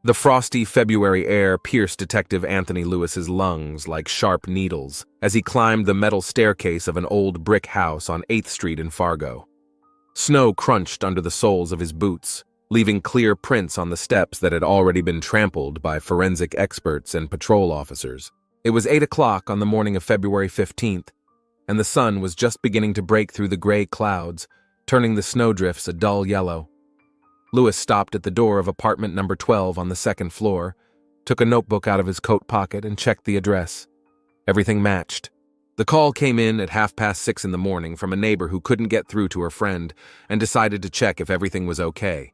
The frosty February air pierced Detective Anthony Lewis's lungs like sharp needles as he climbed the metal staircase of an old brick house on 8th Street in Fargo. Snow crunched under the soles of his boots, leaving clear prints on the steps that had already been trampled by forensic experts and patrol officers. It was 8 o'clock on the morning of February 15th, and the sun was just beginning to break through the gray clouds, turning the snowdrifts a dull yellow. Lewis stopped at the door of apartment number 12 on the 2nd floor, took a notebook out of his coat pocket and checked the address. Everything matched. The call came in at 6:30 in the morning from a neighbor who couldn't get through to her friend and decided to check if everything was okay.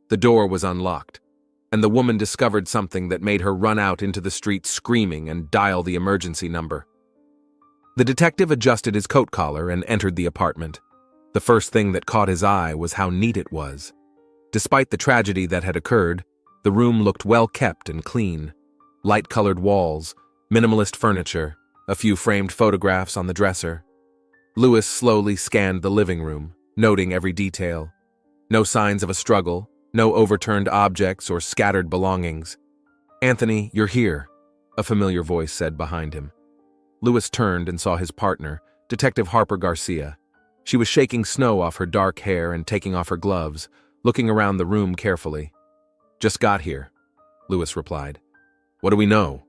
The door was unlocked, and the woman discovered something that made her run out into the street screaming and dial the emergency number. The detective adjusted his coat collar and entered the apartment. The first thing that caught his eye was how neat it was. Despite the tragedy that had occurred, the room looked well kept and clean. Light-colored walls, minimalist furniture, a few framed photographs on the dresser. Lewis slowly scanned the living room, noting every detail. No signs of a struggle, no overturned objects or scattered belongings. "Anthony, you're here," a familiar voice said behind him. Lewis turned and saw his partner, Detective Harper Garcia. She was shaking snow off her dark hair and taking off her gloves, looking around the room carefully. "Just got here," Lewis replied. "What do we know?"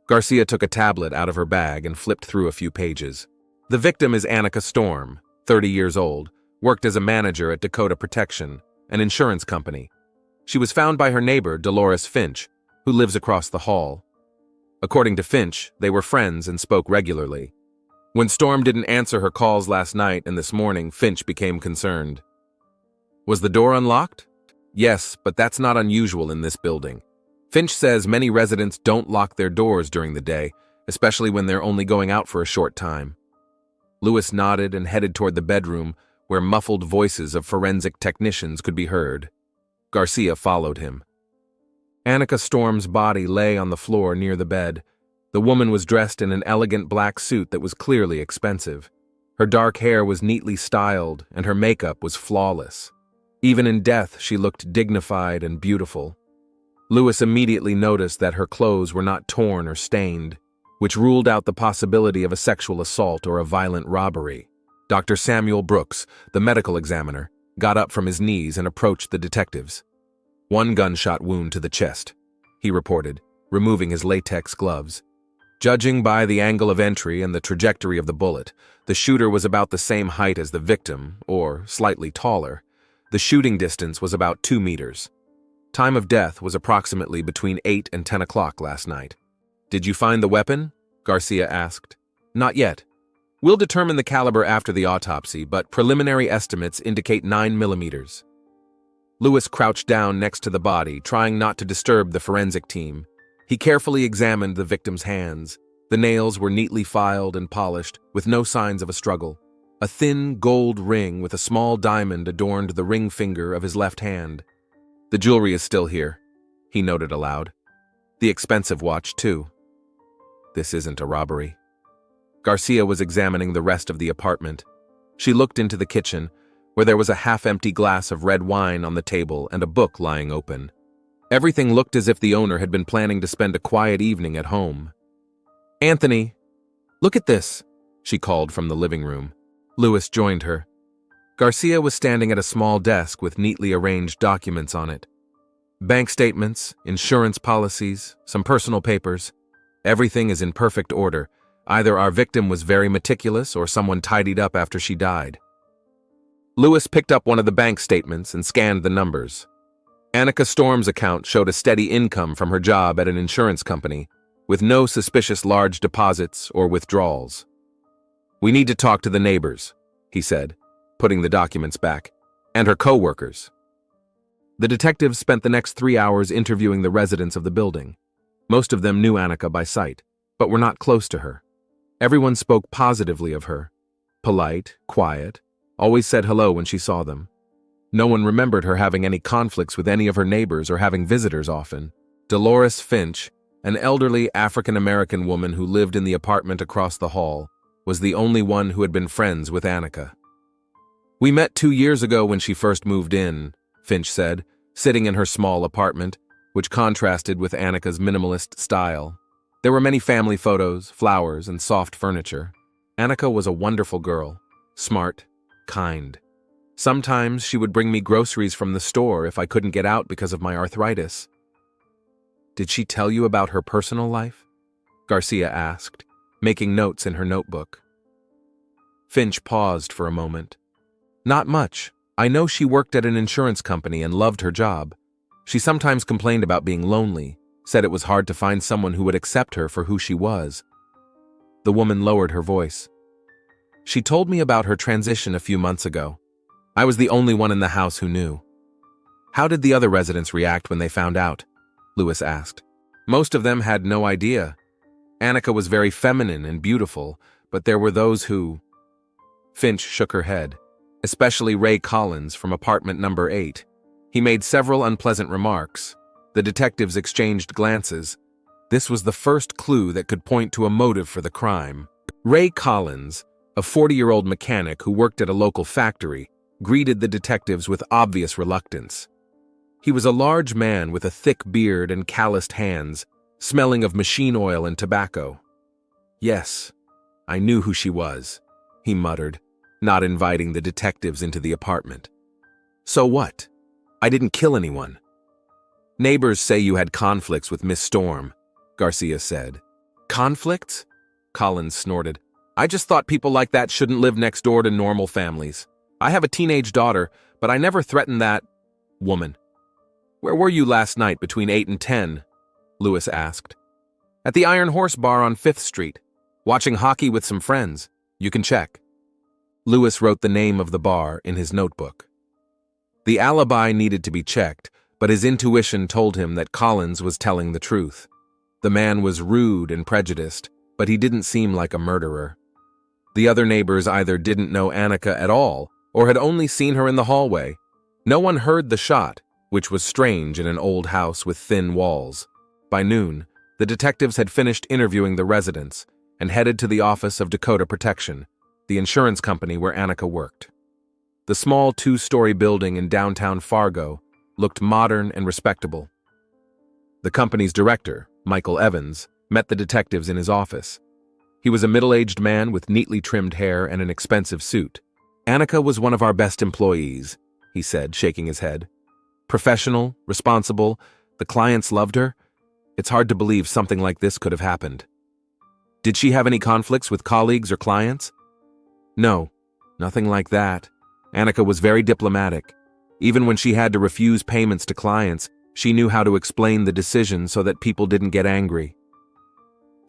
Garcia took a tablet out of her bag and flipped through a few pages. The victim is Annika Storm, 30 years old, worked as a manager at Dakota Protection, an insurance company. She was found by her neighbor, Dolores Finch, who lives across the hall. According to Finch, they were friends and spoke regularly. When Storm didn't answer her calls last night and this morning, Finch became concerned. "Was the door unlocked?" "Yes, but that's not unusual in this building. Finch says many residents don't lock their doors during the day, especially when they're only going out for a short time." Lewis nodded and headed toward the bedroom, where muffled voices of forensic technicians could be heard. Garcia followed him. Annika Storm's body lay on the floor near the bed. The woman was dressed in an elegant black suit that was clearly expensive. Her dark hair was neatly styled, and her makeup was flawless. Even in death, she looked dignified and beautiful. Lewis immediately noticed that her clothes were not torn or stained, which ruled out the possibility of a sexual assault or a violent robbery. Dr. Samuel Brooks, the medical examiner, got up from his knees and approached the detectives. "One gunshot wound to the chest," he reported, removing his latex gloves. Judging by the angle of entry and the trajectory of the bullet, the shooter was about the same height as the victim, or slightly taller. The shooting distance was about 2 meters. Time of death was approximately between 8 and 10 o'clock last night. "Did you find the weapon?" Garcia asked. "Not yet. We'll determine the caliber after the autopsy, but preliminary estimates indicate 9 millimeters. Lewis crouched down next to the body, trying not to disturb the forensic team. He carefully examined the victim's hands. The nails were neatly filed and polished, with no signs of a struggle. A thin gold ring with a small diamond adorned the ring finger of his left hand. "The jewelry is still here," he noted aloud. "The expensive watch, too. This isn't a robbery." Garcia was examining the rest of the apartment. She looked into the kitchen, where there was a half-empty glass of red wine on the table and a book lying open. Everything looked as if the owner had been planning to spend a quiet evening at home. "Anthony, look at this," she called from the living room. Lewis joined her. Garcia was standing at a small desk with neatly arranged documents on it. Bank statements, insurance policies, some personal papers. Everything is in perfect order. Either our victim was very meticulous or someone tidied up after she died. Lewis picked up one of the bank statements and scanned the numbers. Annika Storm's account showed a steady income from her job at an insurance company, with no suspicious large deposits or withdrawals. "We need to talk to the neighbors," he said, putting the documents back, "and her co-workers." The detectives spent the next 3 hours interviewing the residents of the building. Most of them knew Annika by sight, but were not close to her. Everyone spoke positively of her. Polite, quiet, always said hello when she saw them. No one remembered her having any conflicts with any of her neighbors or having visitors often. Dolores Finch, an elderly African-American woman who lived in the apartment across the hall, was the only one who had been friends with Annika. "We met 2 years ago when she first moved in," Finch said, sitting in her small apartment. which contrasted with Annika's minimalist style. There were many family photos, flowers, and soft furniture. Annika was a wonderful girl, smart, kind. Sometimes she would bring me groceries from the store if I couldn't get out because of my arthritis. "Did she tell you about her personal life?" Garcia asked, making notes in her notebook. Finch paused for a moment. "Not much. I know she worked at an insurance company and loved her job. She sometimes complained about being lonely, said it was hard to find someone who would accept her for who she was." The woman lowered her voice. "She told me about her transition a few months ago. I was the only one in the house who knew." "How did the other residents react when they found out?" Lewis asked. "Most of them had no idea. Annika was very feminine and beautiful, but there were those who—" Finch shook her head, especially Ray Collins from apartment number 8. He made several unpleasant remarks. The detectives exchanged glances. This was the first clue that could point to a motive for the crime. Ray Collins, a 40-year-old mechanic who worked at a local factory, greeted the detectives with obvious reluctance. He was a large man with a thick beard and calloused hands, smelling of machine oil and tobacco. "Yes, I knew who she was," he muttered, not inviting the detectives into the apartment. "So what? I didn't kill anyone." "Neighbors say you had conflicts with Miss Storm," Garcia said. "Conflicts?" Collins snorted. "I just thought people like that shouldn't live next door to normal families. I have a teenage daughter, but I never threatened that woman." "Where were you last night between 8 and 10? Lewis asked. "At the Iron Horse Bar on 5th Street, watching hockey with some friends. You can check." Lewis wrote the name of the bar in his notebook. The alibi needed to be checked, but his intuition told him that Collins was telling the truth. The man was rude and prejudiced, but he didn't seem like a murderer. The other neighbors either didn't know Annika at all or had only seen her in the hallway. No one heard the shot, which was strange in an old house with thin walls. By noon, the detectives had finished interviewing the residents and headed to the office of Dakota Protection, the insurance company where Annika worked. The small 2-story building in downtown Fargo looked modern and respectable. The company's director, Michael Evans, met the detectives in his office. He was a middle-aged man with neatly trimmed hair and an expensive suit. "Annika was one of our best employees," he said, shaking his head. "Professional, responsible, the clients loved her. It's hard to believe something like this could have happened." "Did she have any conflicts with colleagues or clients?" "No, nothing like that. Annika was very diplomatic. Even when she had to refuse payments to clients, she knew how to explain the decision so that people didn't get angry."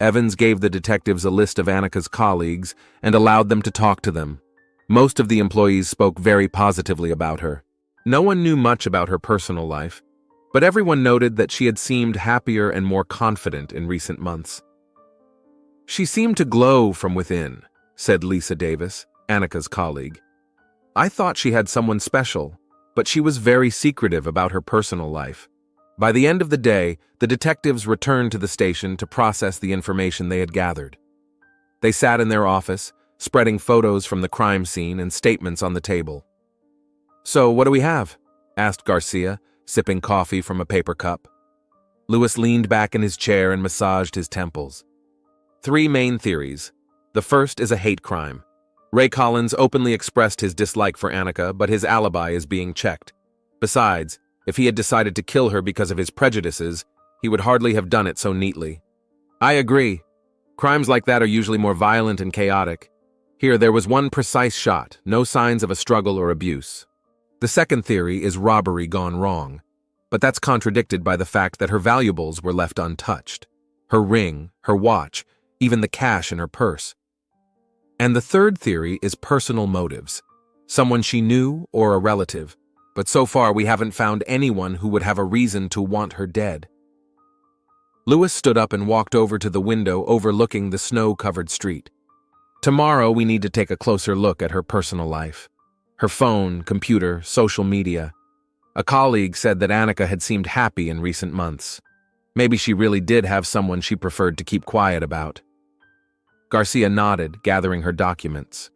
Evans gave the detectives a list of Annika's colleagues and allowed them to talk to them. Most of the employees spoke very positively about her. No one knew much about her personal life, but everyone noted that she had seemed happier and more confident in recent months. "She seemed to glow from within," said Lisa Davis, Annika's colleague. "I thought she had someone special, but she was very secretive about her personal life." By the end of the day, the detectives returned to the station to process the information they had gathered. They sat in their office, spreading photos from the crime scene and statements on the table. "So, what do we have?" asked Garcia, sipping coffee from a paper cup. Lewis leaned back in his chair and massaged his temples. "3 main theories. The first is a hate crime. Ray Collins openly expressed his dislike for Annika, but his alibi is being checked. Besides, if he had decided to kill her because of his prejudices, he would hardly have done it so neatly." "I agree. Crimes like that are usually more violent and chaotic. Here, there was one precise shot, no signs of a struggle or abuse." The second theory is robbery gone wrong, but that's contradicted by the fact that her valuables were left untouched. Her ring, her watch, even the cash in her purse. And the third theory is personal motives. Someone she knew or a relative, but so far we haven't found anyone who would have a reason to want her dead. Lewis stood up and walked over to the window overlooking the snow-covered street. "Tomorrow we need to take a closer look at her personal life. Her phone, computer, social media. A colleague said that Annika had seemed happy in recent months. Maybe she really did have someone she preferred to keep quiet about." Garcia nodded, gathering her documents.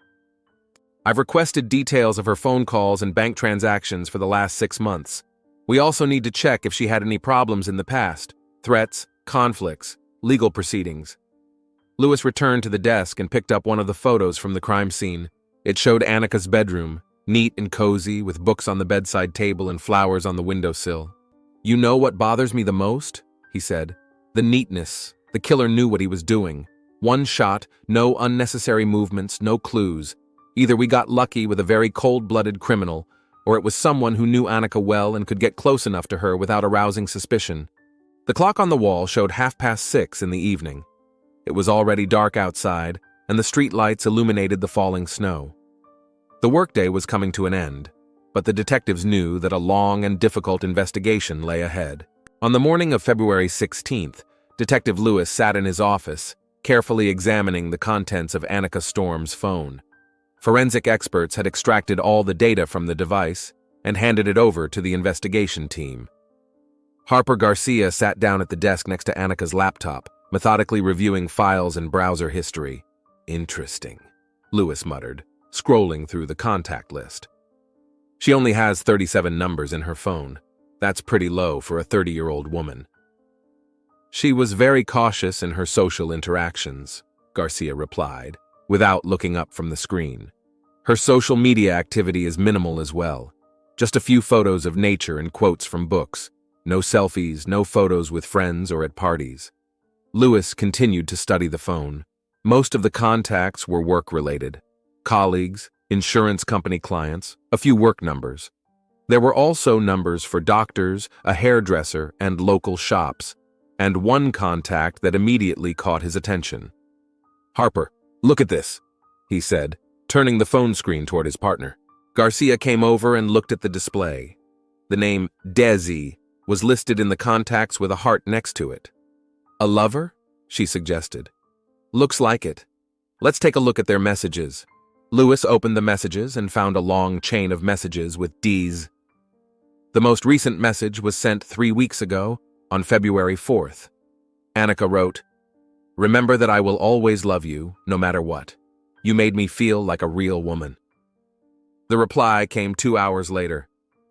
"I've requested details of her phone calls and bank transactions for the last 6 months. We also need to check if she had any problems in the past, threats, conflicts, legal proceedings. Lewis returned to the desk and picked up one of the photos from the crime scene. It showed Annika's bedroom, neat and cozy, with books on the bedside table and flowers on the windowsill. "You know what bothers me the most?" he said. "The neatness. The killer knew what he was doing. One shot, no unnecessary movements, no clues. Either we got lucky with a very cold-blooded criminal, or it was someone who knew Annika well and could get close enough to her without arousing suspicion." The clock on the wall showed 6:30 in the evening. It was already dark outside, and the street lights illuminated the falling snow. The workday was coming to an end, but the detectives knew that a long and difficult investigation lay ahead. On the morning of February 16th, Detective Lewis sat in his office, carefully examining the contents of Annika Storm's phone. Forensic experts had extracted all the data from the device and handed it over to the investigation team. Harper Garcia sat down at the desk next to Annika's laptop, methodically reviewing files and browser history. "Interesting," Lewis muttered, scrolling through the contact list. "She only has 37 numbers in her phone. That's pretty low for a 30-year-old woman." "She was very cautious in her social interactions," Garcia replied, without looking up from the screen. "Her social media activity is minimal as well. Just a few photos of nature and quotes from books. No selfies, no photos with friends or at parties." Lewis continued to study the phone. Most of the contacts were work-related. Colleagues, insurance company clients, a few work numbers. There were also numbers for doctors, a hairdresser, and local shops, and one contact that immediately caught his attention. "Harper, look at this," he said, turning the phone screen toward his partner. Garcia came over and looked at the display. The name Desi was listed in the contacts with a heart next to it. "A lover?" she suggested. "Looks like it. Let's take a look at their messages." Lewis opened the messages and found a long chain of messages with Ds. The most recent message was sent 3 weeks ago, on February 4th. Annika wrote, "Remember that I will always love you, no matter what. You made me feel like a real woman." The reply came 2 hours later.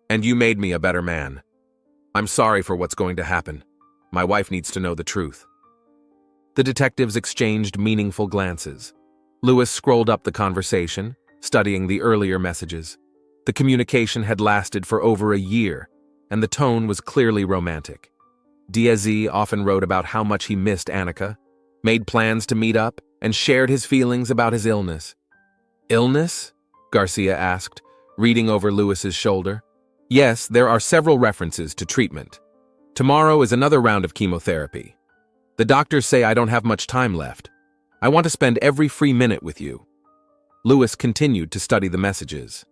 "And you made me a better man. I'm sorry for what's going to happen. My wife needs to know the truth." The detectives exchanged meaningful glances. Lewis scrolled up the conversation, studying the earlier messages. The communication had lasted for over a year, and the tone was clearly romantic. Diaz often wrote about how much he missed Annika, made plans to meet up, and shared his feelings about his illness. "Illness?" Garcia asked, reading over Lewis's shoulder. "Yes, there are several references to treatment. Tomorrow is another round of chemotherapy. The doctors say I don't have much time left. I want to spend every free minute with you." Lewis continued to study the messages.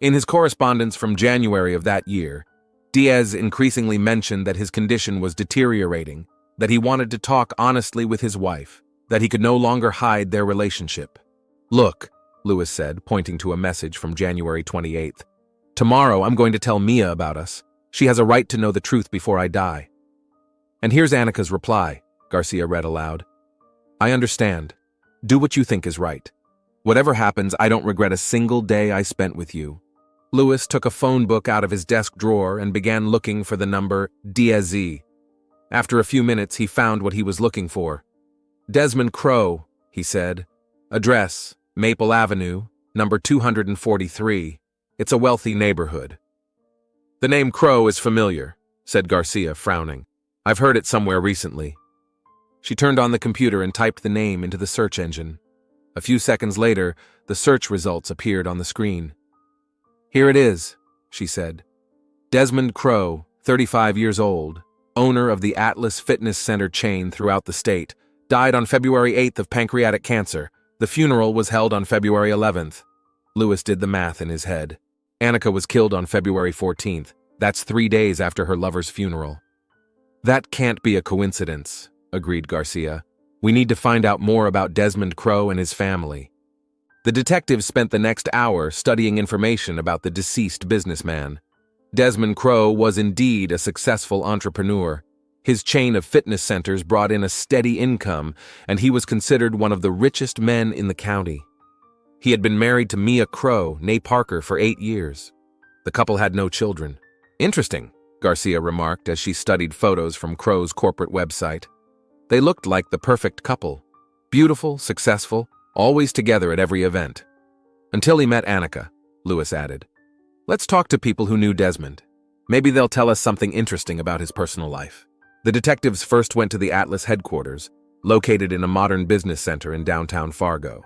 In his correspondence from January of that year, Diaz increasingly mentioned that his condition was deteriorating, that he wanted to talk honestly with his wife, that he could no longer hide their relationship. "Look," Lewis said, pointing to a message from January 28th. "Tomorrow I'm going to tell Mia about us. She has a right to know the truth before I die." "And here's Annika's reply," Garcia read aloud. "I understand. Do what you think is right. Whatever happens, I don't regret a single day I spent with you." Lewis took a phone book out of his desk drawer and began looking for the number Diaz. After a few minutes, he found what he was looking for. "Desmond Crowe," he said. "Address, Maple Avenue, number 243. It's a wealthy neighborhood." "The name Crowe is familiar," said Garcia, frowning. "I've heard it somewhere recently." She turned on the computer and typed the name into the search engine. A few seconds later, the search results appeared on the screen. "Here it is," she said. "Desmond Crowe, 35 years old, owner of the Atlas Fitness Center chain throughout the state, died on February 8th of pancreatic cancer. The funeral was held on February 11th. Lewis did the math in his head. Annika was killed on February 14th. That's 3 days after her lover's funeral. "That can't be a coincidence," agreed Garcia. "We need to find out more about Desmond Crowe and his family." The detectives spent the next hour studying information about the deceased businessman. Desmond Crowe was indeed a successful entrepreneur. His chain of fitness centers brought in a steady income, and he was considered one of the richest men in the county. He had been married to Mia Crowe, née Parker, for 8 years. The couple had no children. Interesting, Garcia remarked as she studied photos from Crow's corporate website. They looked like the perfect couple. Beautiful, successful, always together at every event. Until he met Annika, Lewis added. Let's talk to people who knew Desmond. Maybe they'll tell us something interesting about his personal life. The detectives first went to the Atlas headquarters, located in a modern business center in downtown Fargo.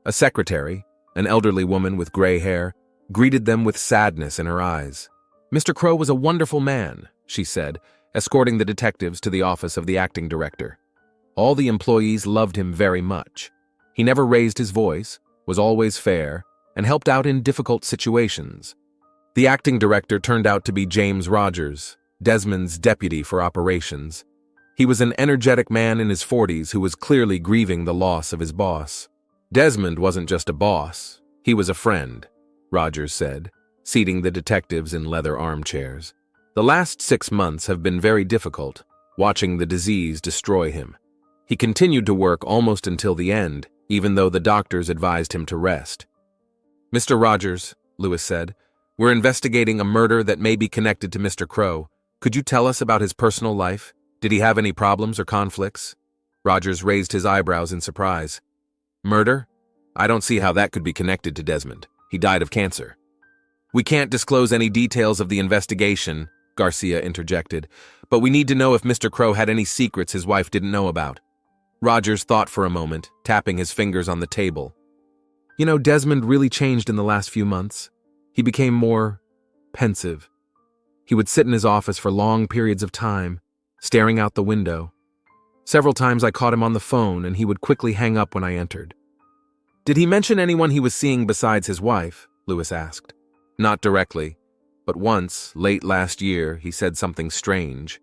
A secretary, an elderly woman with gray hair, greeted them with sadness in her eyes. Mr. Crow was a wonderful man, she said, escorting the detectives to the office of the acting director. All the employees loved him very much. He never raised his voice, was always fair, and helped out in difficult situations. The acting director turned out to be James Rogers, Desmond's deputy for operations. He was an energetic man in his 40s who was clearly grieving the loss of his boss. Desmond wasn't just a boss, he was a friend, Rogers said, seating the detectives in leather armchairs. The last 6 months have been very difficult, watching the disease destroy him. He continued to work almost until the end, even though the doctors advised him to rest. Mr. Rogers, Lewis said, we're investigating a murder that may be connected to Mr. Crow. Could you tell us about his personal life? Did he have any problems or conflicts? Rogers raised his eyebrows in surprise. Murder? I don't see how that could be connected to Desmond. He died of cancer. We can't disclose any details of the investigation, Garcia interjected, but we need to know if Mr. Crow had any secrets his wife didn't know about. Rogers thought for a moment, tapping his fingers on the table. You know, Desmond really changed in the last few months. He became more pensive. He would sit in his office for long periods of time, staring out the window. Several times I caught him on the phone and he would quickly hang up when I entered. Did he mention anyone he was seeing besides his wife? Lewis asked. Not directly, but once, late last year, he said something strange.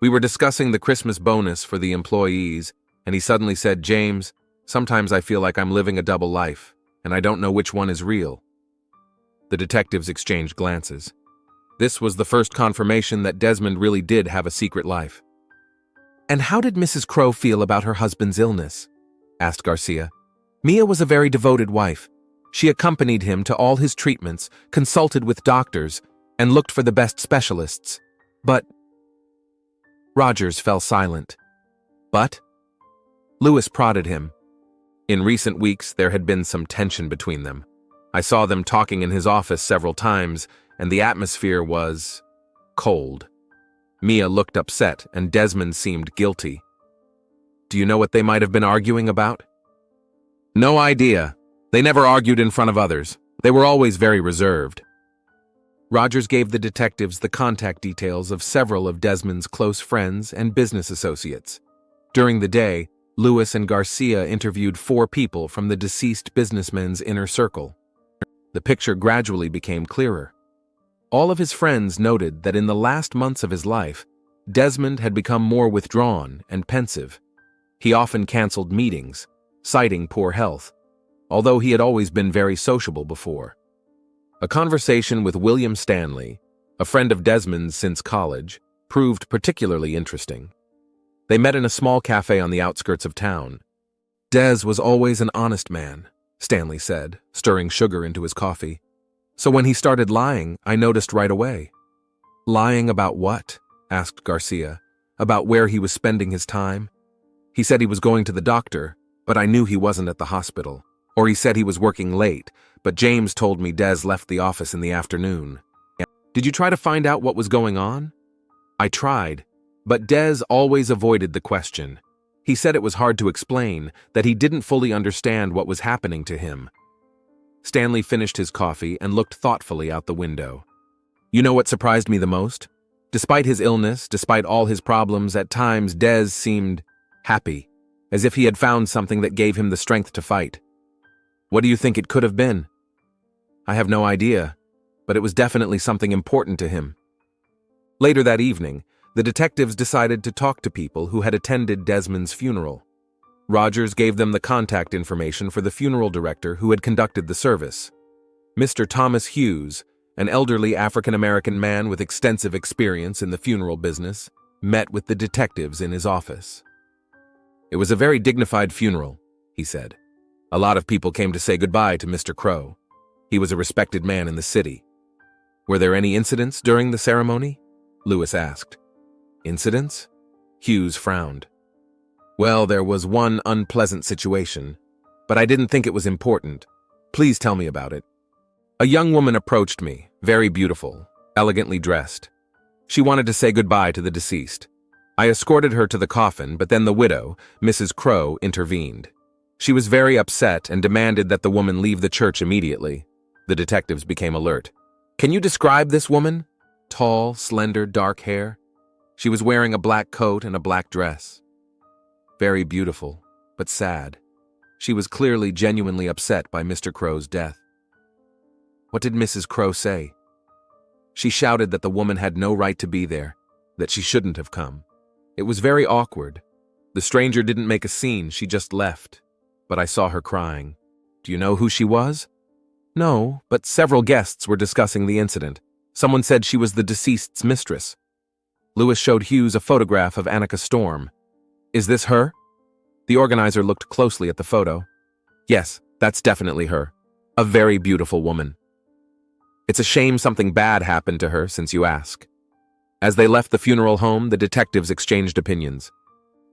We were discussing the Christmas bonus for the employees, and he suddenly said, James, sometimes I feel like I'm living a double life, and I don't know which one is real. The detectives exchanged glances. This was the first confirmation that Desmond really did have a secret life. And how did Mrs. Crow feel about her husband's illness? Asked Garcia. Mia was a very devoted wife. She accompanied him to all his treatments, consulted with doctors, and looked for the best specialists. But Rogers fell silent. But? Lewis prodded him. In recent weeks, there had been some tension between them. I saw them talking in his office several times, and the atmosphere was cold. Mia looked upset, and Desmond seemed guilty. Do you know what they might have been arguing about? No idea. They never argued in front of others. They were always very reserved. Rogers gave the detectives the contact details of several of Desmond's close friends and business associates. During the day, Lewis and Garcia interviewed 4 people from the deceased businessman's inner circle. The picture gradually became clearer. All of his friends noted that in the last months of his life, Desmond had become more withdrawn and pensive. He often canceled meetings, citing poor health, although he had always been very sociable before. A conversation with William Stanley, a friend of Desmond's since college, proved particularly interesting. They met in a small cafe on the outskirts of town. Des was always an honest man, Stanley said, stirring sugar into his coffee. So when he started lying, I noticed right away. Lying about what? Asked Garcia. About where he was spending his time? He said he was going to the doctor, but I knew he wasn't at the hospital. Or he said he was working late, but James told me Des left the office in the afternoon. Did you try to find out what was going on? I tried, but Des always avoided the question. He said it was hard to explain, that he didn't fully understand what was happening to him. Stanley finished his coffee and looked thoughtfully out the window. You know what surprised me the most? Despite his illness, despite all his problems, at times Des seemed happy, as if he had found something that gave him the strength to fight. What do you think it could have been? I have no idea, but it was definitely something important to him. Later that evening, the detectives decided to talk to people who had attended Desmond's funeral. Rogers gave them the contact information for the funeral director who had conducted the service. Mr. Thomas Hughes, an elderly African-American man with extensive experience in the funeral business, met with the detectives in his office. It was a very dignified funeral, he said. A lot of people came to say goodbye to Mr. Crow. He was a respected man in the city. Were there any incidents during the ceremony? Lewis asked. Incidents? Hughes frowned. Well, there was one unpleasant situation, but I didn't think it was important. Please tell me about it. A young woman approached me, very beautiful, elegantly dressed. She wanted to say goodbye to the deceased. I escorted her to the coffin, but then the widow, Mrs. Crow, intervened. She was very upset and demanded that the woman leave the church immediately. The detectives became alert. Can you describe this woman? Tall, slender, dark hair. She was wearing a black coat and a black dress. Very beautiful, but sad. She was clearly genuinely upset by Mr. Crow's death. What did Mrs. Crow say? She shouted that the woman had no right to be there, that she shouldn't have come. It was very awkward. The stranger didn't make a scene, she just left. But I saw her crying. Do you know who she was? No, but several guests were discussing the incident. Someone said she was the deceased's mistress. Lewis showed Hughes a photograph of Annika Storm. Is this her? The organizer looked closely at the photo. Yes, that's definitely her. A very beautiful woman. It's a shame something bad happened to her, since you ask. As they left the funeral home, the detectives exchanged opinions.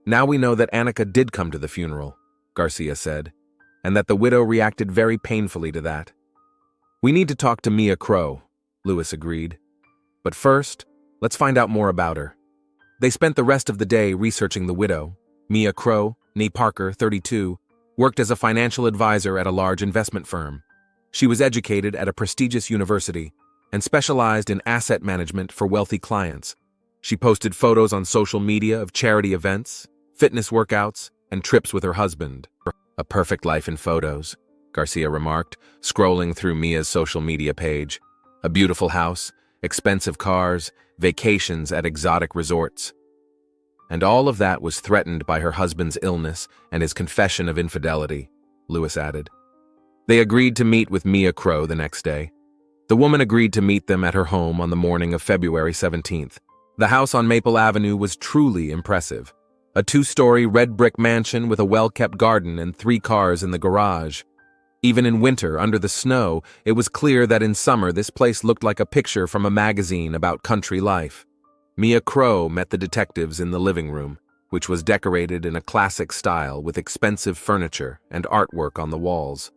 Now we know that Annika did come to the funeral, Garcia said, and that the widow reacted very painfully to that. We need to talk to Mia Crow, Lewis agreed. But first, let's find out more about her. They spent the rest of the day researching the widow. Mia Crow, née Parker, 32, worked as a financial advisor at a large investment firm. She was educated at a prestigious university and specialized in asset management for wealthy clients. She posted photos on social media of charity events, fitness workouts, and trips with her husband. A perfect life in photos, Garcia remarked, scrolling through Mia's social media page. A beautiful house, expensive cars, vacations at exotic resorts. And all of that was threatened by her husband's illness and his confession of infidelity, Lewis added. They agreed to meet with Mia Crow the next day. The woman agreed to meet them at her home on the morning of February 17th. The house on Maple Avenue was truly impressive. A 2-story red brick mansion with a well-kept garden and 3 cars in the garage. Even in winter, under the snow, it was clear that in summer this place looked like a picture from a magazine about country life. Mia Crow met the detectives in the living room, which was decorated in a classic style with expensive furniture and artwork on the walls.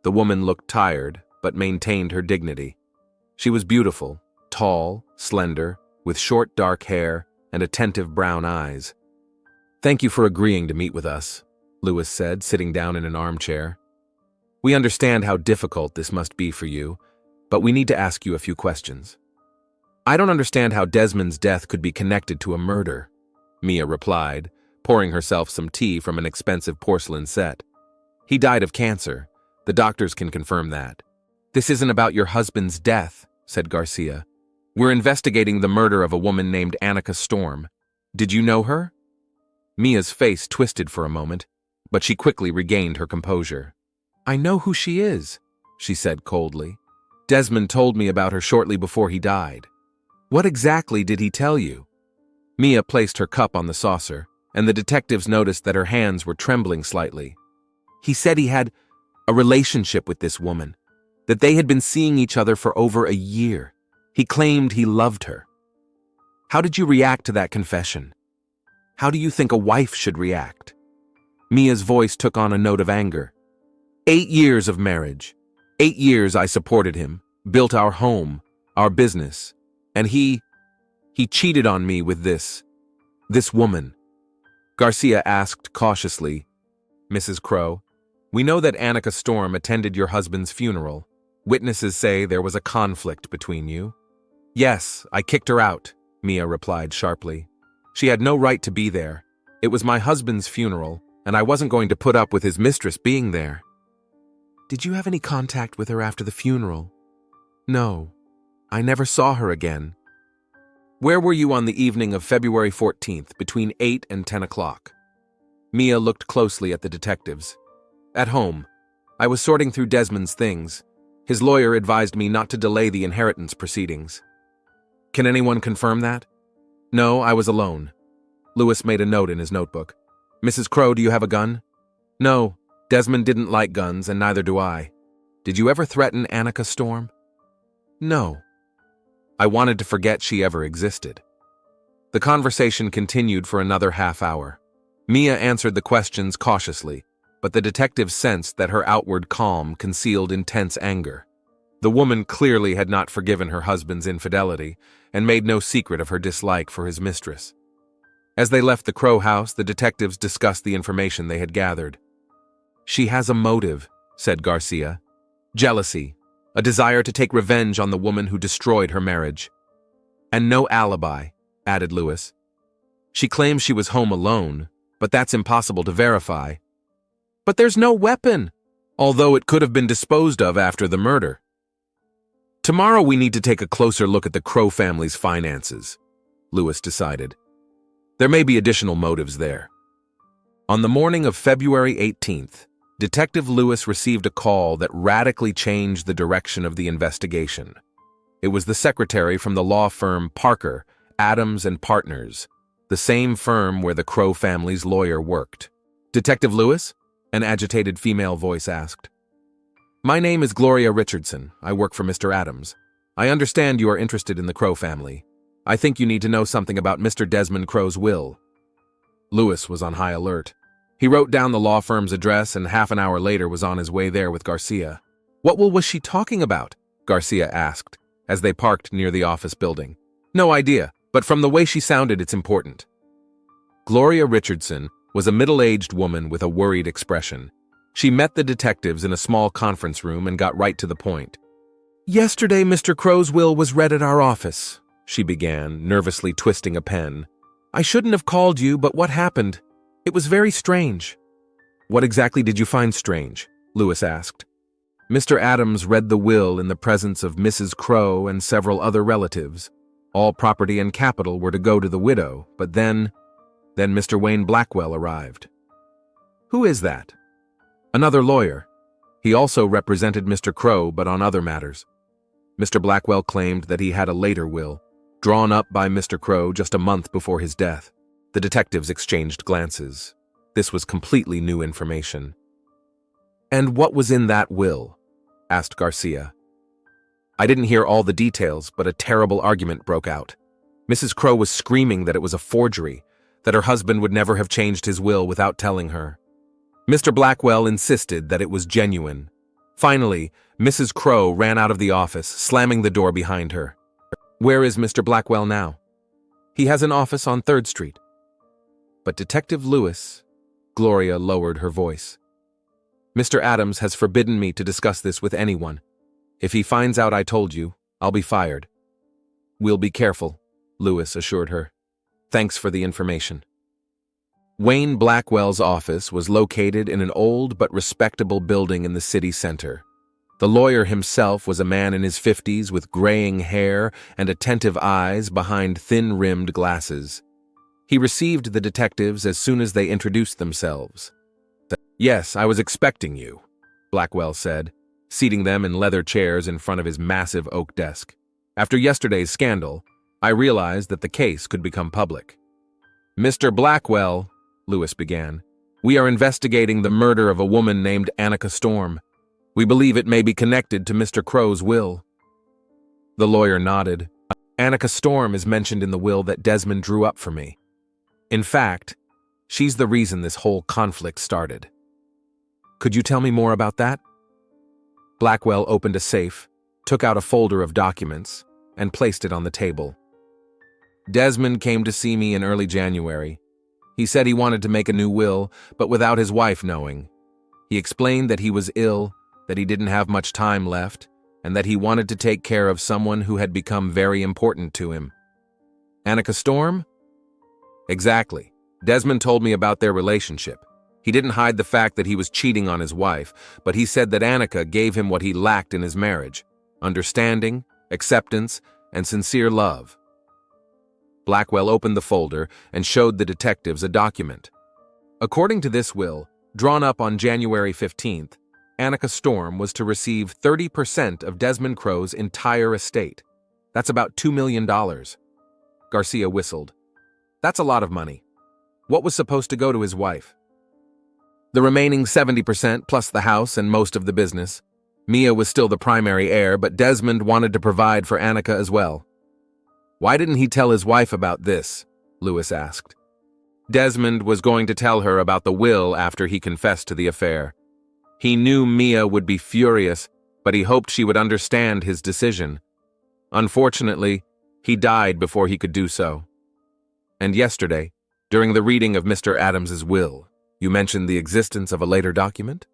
The woman looked tired, but maintained her dignity. She was beautiful, tall, slender, with short dark hair and attentive brown eyes. Thank you for agreeing to meet with us, Lewis said, sitting down in an armchair. We understand how difficult this must be for you, but we need to ask you a few questions. I don't understand how Desmond's death could be connected to a murder, Mia replied, pouring herself some tea from an expensive porcelain set. He died of cancer. The doctors can confirm that. This isn't about your husband's death, said Garcia. We're investigating the murder of a woman named Annika Storm. Did you know her? Mia's face twisted for a moment, but she quickly regained her composure. I know who she is, she said coldly. Desmond told me about her shortly before he died. What exactly did he tell you? Mia placed her cup on the saucer, and the detectives noticed that her hands were trembling slightly. He said he had a relationship with this woman, that they had been seeing each other for over a year. He claimed he loved her. How did you react to that confession? How do you think a wife should react? Mia's voice took on a note of anger. 8 years of marriage. 8 years I supported him, built our home, our business, and he cheated on me with this woman. Garcia asked cautiously, Mrs. Crow, we know that Annika Storm attended your husband's funeral. Witnesses say there was a conflict between you. Yes, I kicked her out, Mia replied sharply. She had no right to be there. It was my husband's funeral, and I wasn't going to put up with his mistress being there. Did you have any contact with her after the funeral? No, I never saw her again. Where were you on the evening of February 14th, between 8 and 10 o'clock? Mia looked closely at the detectives. At home. I was sorting through Desmond's things. His lawyer advised me not to delay the inheritance proceedings. Can anyone confirm that? No, I was alone. Lewis made a note in his notebook. Mrs. Crow, do you have a gun? No, Desmond didn't like guns, and neither do I. Did you ever threaten Annika Storm? No. I wanted to forget she ever existed. The conversation continued for another half hour. Mia answered the questions cautiously, but the detective sensed that her outward calm concealed intense anger. The woman clearly had not forgiven her husband's infidelity and made no secret of her dislike for his mistress. As they left the Crow house, the detectives discussed the information they had gathered. "She has a motive," said Garcia. "Jealousy, a desire to take revenge on the woman who destroyed her marriage." "And no alibi," added Lewis. "She claims she was home alone, but that's impossible to verify." "But there's no weapon," although it could have been disposed of after the murder. "Tomorrow we need to take a closer look at the Crow family's finances," Lewis decided. "There may be additional motives there." On the morning of February 18th, Detective Lewis received a call that radically changed the direction of the investigation. It was the secretary from the law firm Parker, Adams and Partners, the same firm where the Crow family's lawyer worked. "Detective Lewis?" an agitated female voice asked. "My name is Gloria Richardson. I work for Mr. Adams. I understand you are interested in the Crow family. I think you need to know something about Mr. Desmond Crow's will." Lewis was on high alert. He wrote down the law firm's address and half an hour later was on his way there with Garcia. "What will was she talking about?" Garcia asked, as they parked near the office building. "No idea, but from the way she sounded, it's important." Gloria Richardson was a middle-aged woman with a worried expression. She met the detectives in a small conference room and got right to the point. "Yesterday, Mr. Crow's will was read at our office," she began, nervously twisting a pen. "I shouldn't have called you, but what happened? It was very strange." "What exactly did you find strange?" Lewis asked. "Mr. Adams read the will in the presence of Mrs. Crow and several other relatives. All property and capital were to go to the widow, but then Mr. Wayne Blackwell arrived." "Who is that?" "Another lawyer. He also represented Mr. Crow, but on other matters. Mr. Blackwell claimed that he had a later will, drawn up by Mr. Crow just a month before his death." The detectives exchanged glances. This was completely new information. "And what was in that will?" asked Garcia. "I didn't hear all the details, but a terrible argument broke out. Mrs. Crow was screaming that it was a forgery, that her husband would never have changed his will without telling her. Mr. Blackwell insisted that it was genuine. Finally, Mrs. Crow ran out of the office, slamming the door behind her. "Where is Mr. Blackwell now?" "He has an office on 3rd Street. "But Detective Lewis," Gloria lowered her voice, "Mr. Adams has forbidden me to discuss this with anyone. If he finds out I told you, I'll be fired." "We'll be careful," Lewis assured her. "Thanks for the information." Wayne Blackwell's office was located in an old but respectable building in the city center. The lawyer himself was a man in his 50s with graying hair and attentive eyes behind thin-rimmed glasses. He received the detectives as soon as they introduced themselves. "Yes, I was expecting you," Blackwell said, seating them in leather chairs in front of his massive oak desk. "After yesterday's scandal, I realized that the case could become public." "Mr. Blackwell," Lewis began, "we are investigating the murder of a woman named Annika Storm. We believe it may be connected to Mr. Crow's will." The lawyer nodded. "Annika Storm is mentioned in the will that Desmond drew up for me. In fact, she's the reason this whole conflict started." "Could you tell me more about that?" Blackwell opened a safe, took out a folder of documents, and placed it on the table. "Desmond came to see me in early January. He said he wanted to make a new will, but without his wife knowing. He explained that he was ill, that he didn't have much time left, and that he wanted to take care of someone who had become very important to him." "Annika Storm?" "Exactly. Desmond told me about their relationship. He didn't hide the fact that he was cheating on his wife, but he said that Annika gave him what he lacked in his marriage: understanding, acceptance, and sincere love." Blackwell opened the folder and showed the detectives a document. According to this will, drawn up on January 15th, Annika Storm was to receive 30% of Desmond Crow's entire estate. That's about $2 million. Garcia whistled. "That's a lot of money. What was supposed to go to his wife?" "The remaining 70% plus the house and most of the business. Mia was still the primary heir, but Desmond wanted to provide for Annika as well. Why didn't he tell his wife about this? Lewis asked. Desmond was going to tell her about the will after he confessed to the affair. He knew Mia would be furious, but he hoped she would understand his decision. Unfortunately, he died before he could do so. And yesterday, during the reading of Mr. Adams's will, you mentioned the existence of a later document?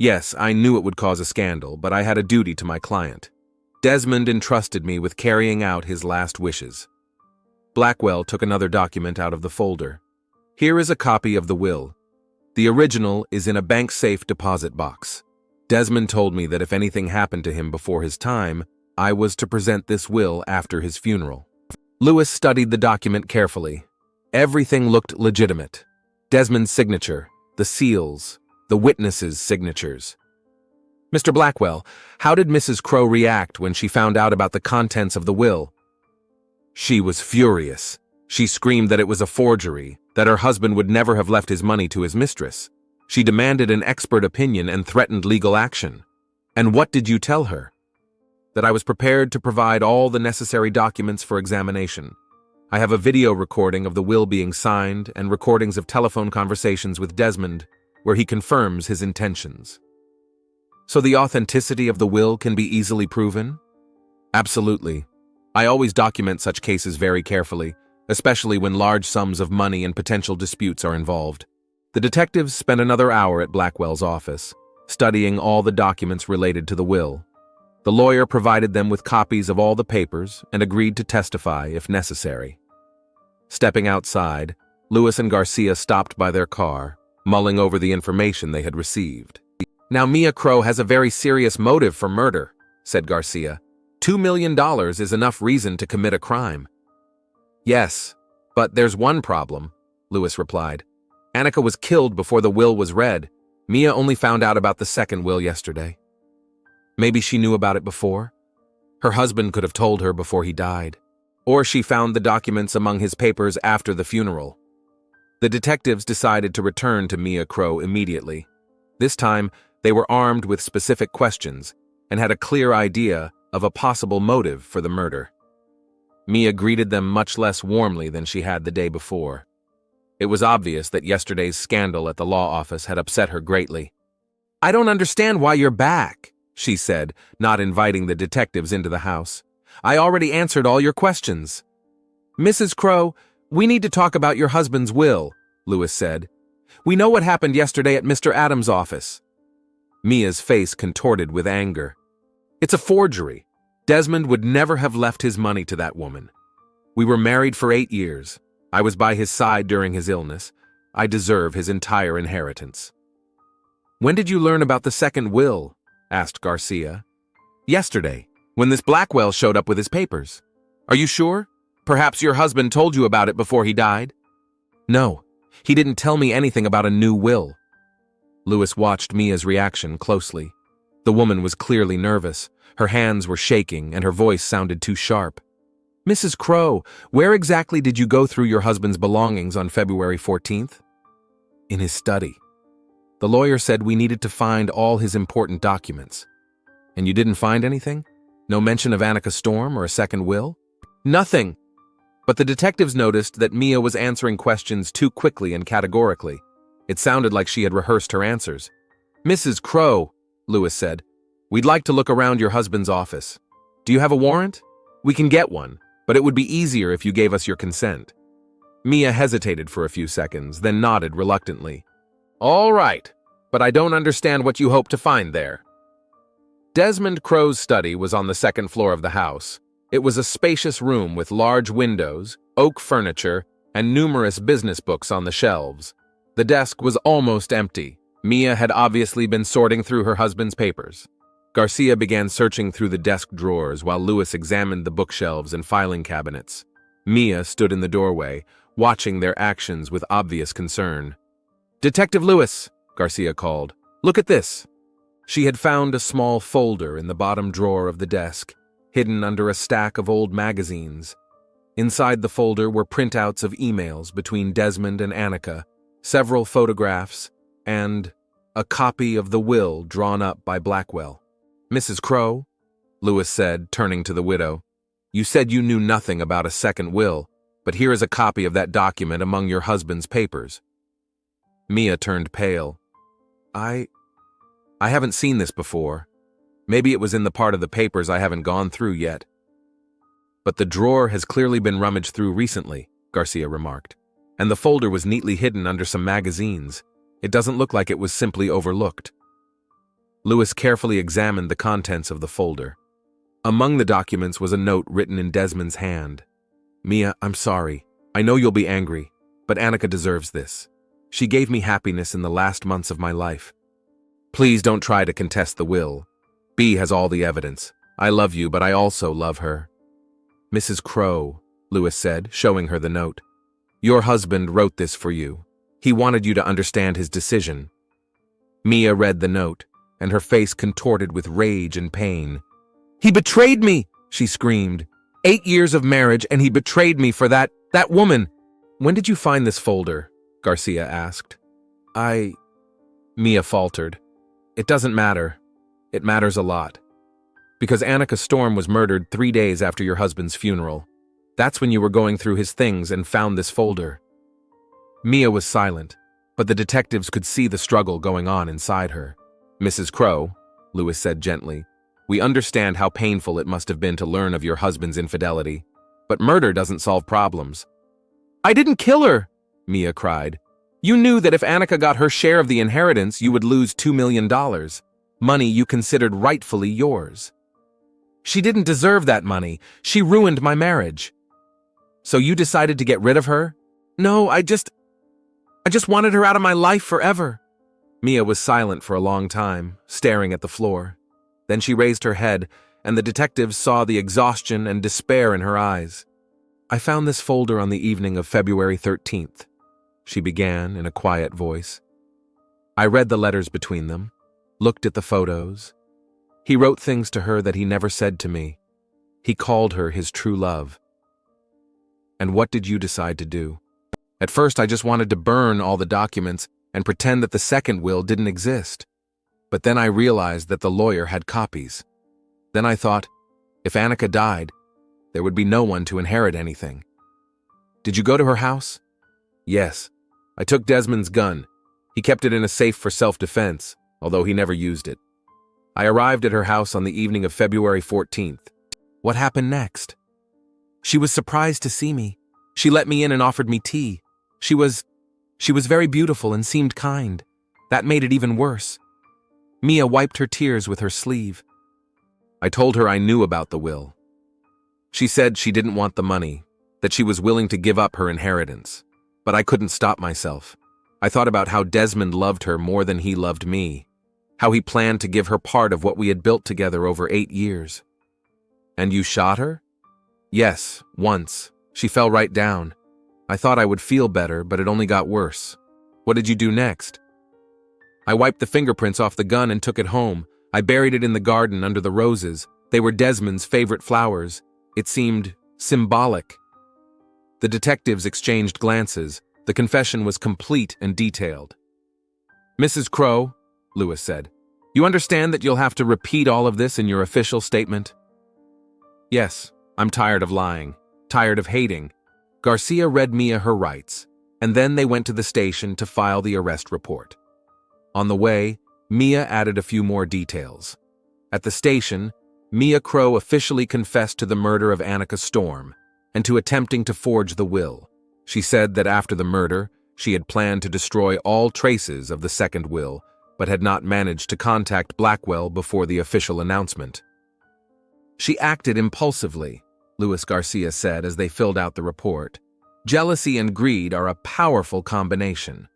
Yes, I knew it would cause a scandal, but I had a duty to my client. Desmond entrusted me with carrying out his last wishes. Blackwell took another document out of the folder. Here is a copy of the will. The original is in a bank safe deposit box. Desmond told me that if anything happened to him before his time, I was to present this will after his funeral. Lewis studied the document carefully. Everything looked legitimate. Desmond's signature, the seals, the witnesses' signatures. Mr. Blackwell, how did Mrs. Crow react when she found out about the contents of the will? She was furious. She screamed that it was a forgery, that her husband would never have left his money to his mistress. She demanded an expert opinion and threatened legal action. And what did you tell her? That I was prepared to provide all the necessary documents for examination. I have a video recording of the will being signed and recordings of telephone conversations with Desmond where he confirms his intentions. So the authenticity of the will can be easily proven? Absolutely. I always document such cases very carefully, especially when large sums of money and potential disputes are involved. The detectives spent another hour at Blackwell's office, studying all the documents related to the will. The lawyer provided them with copies of all the papers and agreed to testify if necessary. Stepping outside, Lewis and Garcia stopped by their car, mulling over the information they had received. Now Mia Crow has a very serious motive for murder, said Garcia. $2 million is enough reason to commit a crime. Yes, but there's one problem, Lewis replied. Annika was killed before the will was read. Mia only found out about the second will yesterday. Maybe she knew about it before. Her husband could have told her before he died. Or she found the documents among his papers after the funeral. The detectives decided to return to Mia Crow immediately. This time, they were armed with specific questions and had a clear idea of a possible motive for the murder. Mia greeted them much less warmly than she had the day before. It was obvious that yesterday's scandal at the law office had upset her greatly. I don't understand why you're back, she said, not inviting the detectives into the house. I already answered all your questions. Mrs. Crow, we need to talk about your husband's will, Lewis said. We know what happened yesterday at Mr. Adams' office. Mia's face contorted with anger. It's a forgery. Desmond would never have left his money to that woman. We were married for 8 years. I was by his side during his illness. I deserve his entire inheritance. When did you learn about the second will? Asked Garcia. Yesterday, when this Blackwell showed up with his papers. Are you sure? Perhaps your husband told you about it before he died? No, he didn't tell me anything about a new will. Lewis watched Mia's reaction closely. The woman was clearly nervous. Her hands were shaking and her voice sounded too sharp. Mrs. Crow, where exactly did you go through your husband's belongings on February 14th? In his study. The lawyer said we needed to find all his important documents. And you didn't find anything? No mention of Annika Storm or a second will? Nothing. But the detectives noticed that Mia was answering questions too quickly and categorically. It sounded like she had rehearsed her answers. Mrs. Crow, Lewis said, we'd like to look around your husband's office. Do you have a warrant? We can get one, but it would be easier if you gave us your consent. Mia hesitated for a few seconds, then nodded reluctantly. All right, but I don't understand what you hope to find there. Desmond Crow's study was on the second floor of the house. It was a spacious room with large windows, oak furniture, and numerous business books on the shelves. The desk was almost empty. Mia had obviously been sorting through her husband's papers. Garcia began searching through the desk drawers while Lewis examined the bookshelves and filing cabinets. Mia stood in the doorway, watching their actions with obvious concern. Detective Lewis, Garcia called. Look at this. She had found a small folder in the bottom drawer of the desk, hidden under a stack of old magazines. Inside the folder were printouts of emails between Desmond and Annika, several photographs, and a copy of the will drawn up by Blackwell. Mrs. Crow, Lewis said, turning to the widow. You said you knew nothing about a second will, but here is a copy of that document among your husband's papers. Mia turned pale. I haven't seen this before. Maybe it was in the part of the papers I haven't gone through yet. But the drawer has clearly been rummaged through recently, Garcia remarked, and the folder was neatly hidden under some magazines. It doesn't look like it was simply overlooked. Lewis carefully examined the contents of the folder. Among the documents was a note written in Desmond's hand. Mia, I'm sorry. I know you'll be angry, but Annika deserves this. She gave me happiness in the last months of my life. Please don't try to contest the will. B has all the evidence. I love you, but I also love her. Mrs. Crow, Lewis said, showing her the note. Your husband wrote this for you. He wanted you to understand his decision. Mia read the note, and her face contorted with rage and pain. He betrayed me, she screamed. 8 years of marriage, and he betrayed me for that woman. When did you find this folder? Garcia asked. Mia faltered. It doesn't matter. It matters a lot. Because Annika Storm was murdered 3 days after your husband's funeral. That's when you were going through his things and found this folder. Mia was silent, but the detectives could see the struggle going on inside her. Mrs. Crow, Lewis said gently, we understand how painful it must have been to learn of your husband's infidelity, but murder doesn't solve problems. I didn't kill her, Mia cried. You knew that if Annika got her share of the inheritance, you would lose $2 million, money you considered rightfully yours. She didn't deserve that money. She ruined my marriage. So you decided to get rid of her? No, I just wanted her out of my life forever. Mia was silent for a long time, staring at the floor. Then she raised her head, and the detectives saw the exhaustion and despair in her eyes. I found this folder on the evening of February 13th, she began in a quiet voice. I read the letters between them, looked at the photos. He wrote things to her that he never said to me. He called her his true love. And what did you decide to do? At first, I just wanted to burn all the documents and pretend that the second will didn't exist. But then I realized that the lawyer had copies. Then I thought, if Annika died, there would be no one to inherit anything. Did you go to her house? Yes. I took Desmond's gun. He kept it in a safe for self-defense, although he never used it. I arrived at her house on the evening of February 14th. What happened next? She was surprised to see me. She let me in and offered me tea. She was very beautiful and seemed kind. That made it even worse. Mia wiped her tears with her sleeve. I told her I knew about the will. She said she didn't want the money, that she was willing to give up her inheritance. But I couldn't stop myself. I thought about how Desmond loved her more than he loved me, how he planned to give her part of what we had built together over 8 years. And you shot her? Yes, once. She fell right down. I thought I would feel better, but it only got worse. What did you do next? I wiped the fingerprints off the gun and took it home. I buried it in the garden under the roses. They were Desmond's favorite flowers. It seemed symbolic. The detectives exchanged glances. The confession was complete and detailed. Mrs. Crow, Lewis said, you understand that you'll have to repeat all of this in your official statement? Yes, I'm tired of lying, tired of hating. Garcia read Mia her rights, and then they went to the station to file the arrest report. On the way, Mia added a few more details. At the station, Mia Crow officially confessed to the murder of Annika Storm and to attempting to forge the will. She said that after the murder, she had planned to destroy all traces of the second will, but had not managed to contact Blackwell before the official announcement. She acted impulsively, Luis Garcia said as they filled out the report. Jealousy and greed are a powerful combination.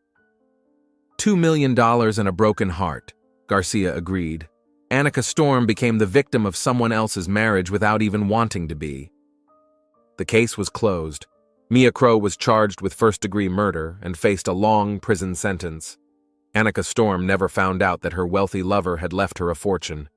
$2 million and a broken heart, Garcia agreed. Annika Storm became the victim of someone else's marriage without even wanting to be. The case was closed. Mia Crow was charged with first-degree murder and faced a long prison sentence. Annika Storm never found out that her wealthy lover had left her a fortune.